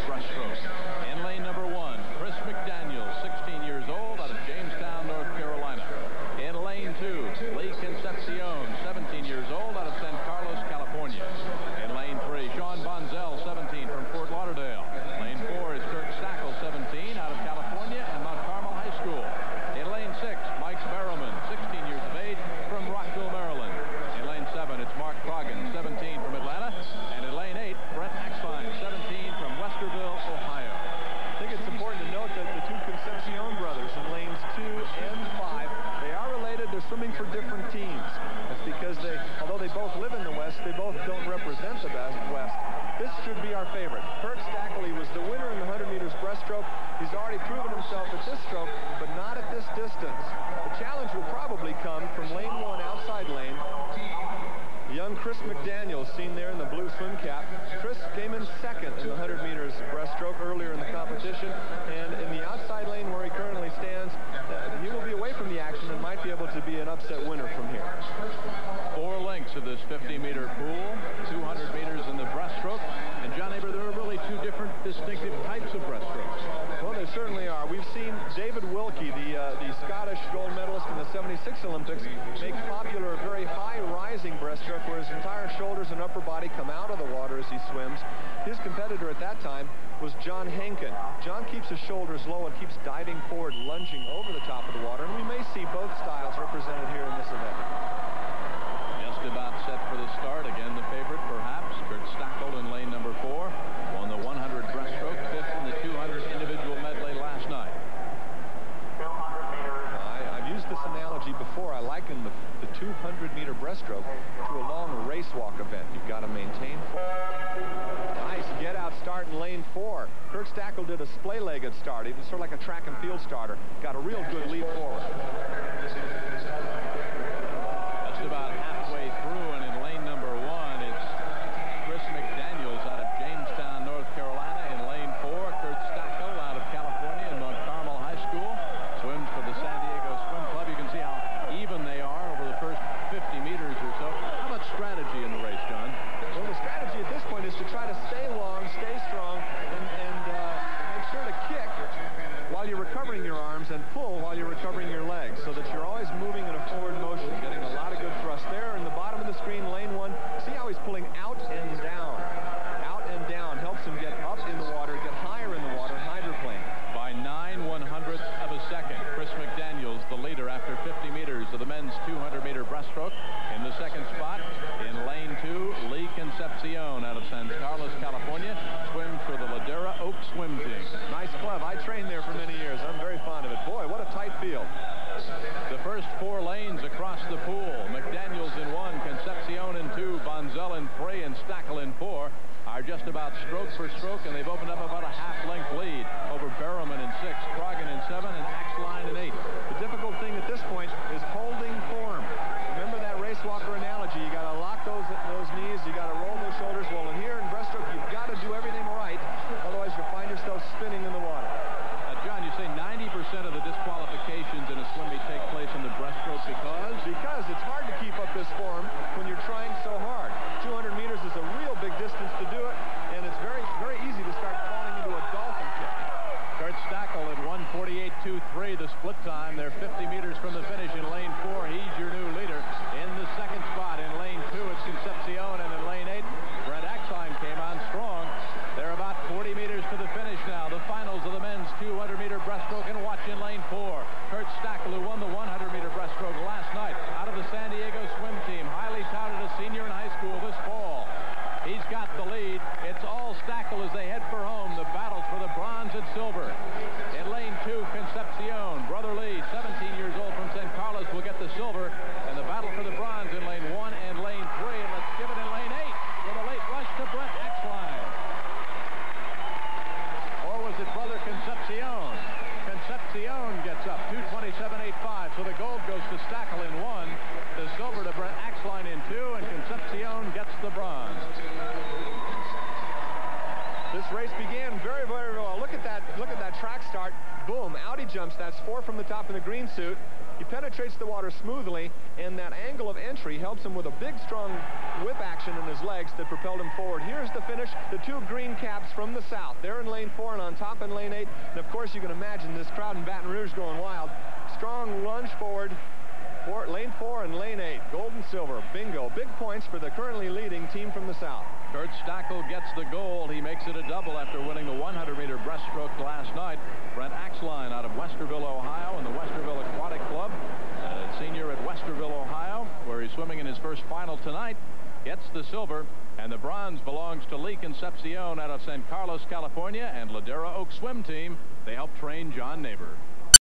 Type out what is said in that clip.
breaststroke. In lane number 1, Chris McDaniels, 16 years old, out of Jamestown, North Carolina. In lane 2, Lee Concepcion, 17 years old, out of San Carlos, California. In lane 3, Sean Bonzel, 17, from Fort Lauderdale. Lane 4 is Kirk Stackle, 17, out of California and Mount Carmel High School. In lane 6, Mike Barrowman, 16 years of age, from Rockville, Maryland. In lane 7, it's Mark Croggan, 17, from Atlanta. And in lane 8, Brent Axline, 17, from Westerville, Ohio. I think it's important to note that the two Concepcion brothers in lanes 2 and 5, they are related. They're swimming for different teams. That's because although they both live in the West, they both don't represent the West. This should be our favorite. Kirk Stackle, he was the winner in the 100 meters breaststroke. He's already proven himself at this stroke, but not at this distance. The challenge will probably come from lane 1, outside lane. Young Chris McDaniels, seen there in the blue swim cap. Chris came in second in the 100 meters breaststroke earlier in the competition, and in the outside lane where he currently stands, he will be away from the action and might be able to be an upset winner from here. 4 lengths of this 50-meter pool, 200 meters in the breaststroke. And John Aber, there are really 2 different distinctive types of breaststrokes. Well, there certainly are. We've seen David Wilkie, the Scottish gold medalist in the '76 Olympics, make popular a very high rising breaststroke where his entire shoulders and upper body come out of the water as he swims. His competitor at that time was John Henkin. John keeps his shoulders low and keeps diving forward, lunging over the top of the water. And we may see both styles represented here in this event. Just about set for the start. Again, the favorite, perhaps, Kirk Stackle in lane number 4. Won the 100 breaststroke, 5th in the 200 individual medley last night. I've used this analogy before. I liken the 200-meter breaststroke to a long race walk event. You've got to maintain form. Nice get-out start in lane 4. Kirk Stackle did a splay-legged start. He was sort of like a track and field starter. Got a real good leap forward. Just about halfway through, and in lane number 1, it's Chris McDaniels out of Jamestown, North Carolina. In lane 4, Kirk Stackle out of California and Mount Carmel High School. Swims for the San Diego Swim Club. You can see how even they are over the first 50 meters or so. How about strategy in the race, John? Well, the strategy at this point is to try to stay long, stay strong, and make sure to kick while you're recovering your arms and pull while you're recovering your legs, so that you're always moving in a forward motion, getting a lot of good thrust. There in the bottom of the screen, lane 1, see how he's pulling out and down. Out and down helps him get up in the water, get higher in the water, hydroplane. By 9/100ths of a second, Chris McDaniels, the leader after 50 meters of the men's 200-meter breaststroke. In the second spot, in lane 2, Lee Concepcion out of San Carlos, California, swims for the Ladera Oak swim team. Nice club. I trained there for many years. I'm very fond of it. Boy, what a tight field. The first 4 lanes across the pool. McDaniels in 1, Concepcion in 2, Bonzel in 3, and Stackle in 4 are just about stroke for stroke, and they've opened up about a half-length lead over Barrowman in 6, Croggan in 7, and Axline in 8. The difficult thing at this point is holding form. Remember that race walker analogy. You got to lock those knees. You got to roll those shoulders. Well, in here in breaststroke, you've got to do everything right. Otherwise, you'll find yourself spinning in the water. John, you say 90% of the disqualifications in a swim meet take place in the breaststroke because? Because it's hard to keep up this form when you're trying so hard. 200 meters is a real big distance to do it, and it's very, very easy to start falling into a dolphin kick. Kirk Stackle at 1:48.23, the split time. They're 50 meters from the finish in lane 4. He's your new leader. In the second spot in lane 2, it's Concepcion, and in lane 8, Brent Axline came on strong. They're about 40 meters to the finish now. The finals of the men's 200-meter breaststroke, and watch in lane 4. Kirk Stackle, who won the 100-meter breaststroke last night out of the San Diego swim team, highly touted a senior in high school this fall. He's got the lead. It's all Stackle as they head for home. The battles for the bronze and silver. In lane 2, Concepcion. Brother Lee, 17 years old from San Carlos, will get the silver. And the battle for the bronze in lane 1 and lane 3. And let's give it in lane 8 with a late rush to Brent Axline. Or was it brother Concepcion? Concepcion gets up, 2:27.85. So the gold goes to Stackle in 1, the silver to Brent Axline in 2, and Concepcion gets the bronze. This race began very, very well. Look at that track start. Boom, out he jumps. That's 4 from the top in the green suit. He penetrates the water smoothly, and that angle of entry helps him with a big, strong whip action in his legs that propelled him forward. Here's the finish. The two green caps from the south. They're in lane 4 and on top in lane 8. And, of course, you can imagine this crowd in Baton Rouge going wild. Strong lunge forward. Lane 4 and lane 8. Gold and silver. Bingo. Big points for the currently leading team from the south. Kirk Stackle gets the gold. He makes it a double after winning the 100-meter breaststroke last night. Brent Axline out of Westerville, Ohio, and the Westerville Aquatic Club, senior at Westerville, Ohio, where he's swimming in his first final tonight, gets the silver. And the bronze belongs to Lee Concepcion out of San Carlos, California, and Ladera Oak Swim Team. They helped train John Neighbor.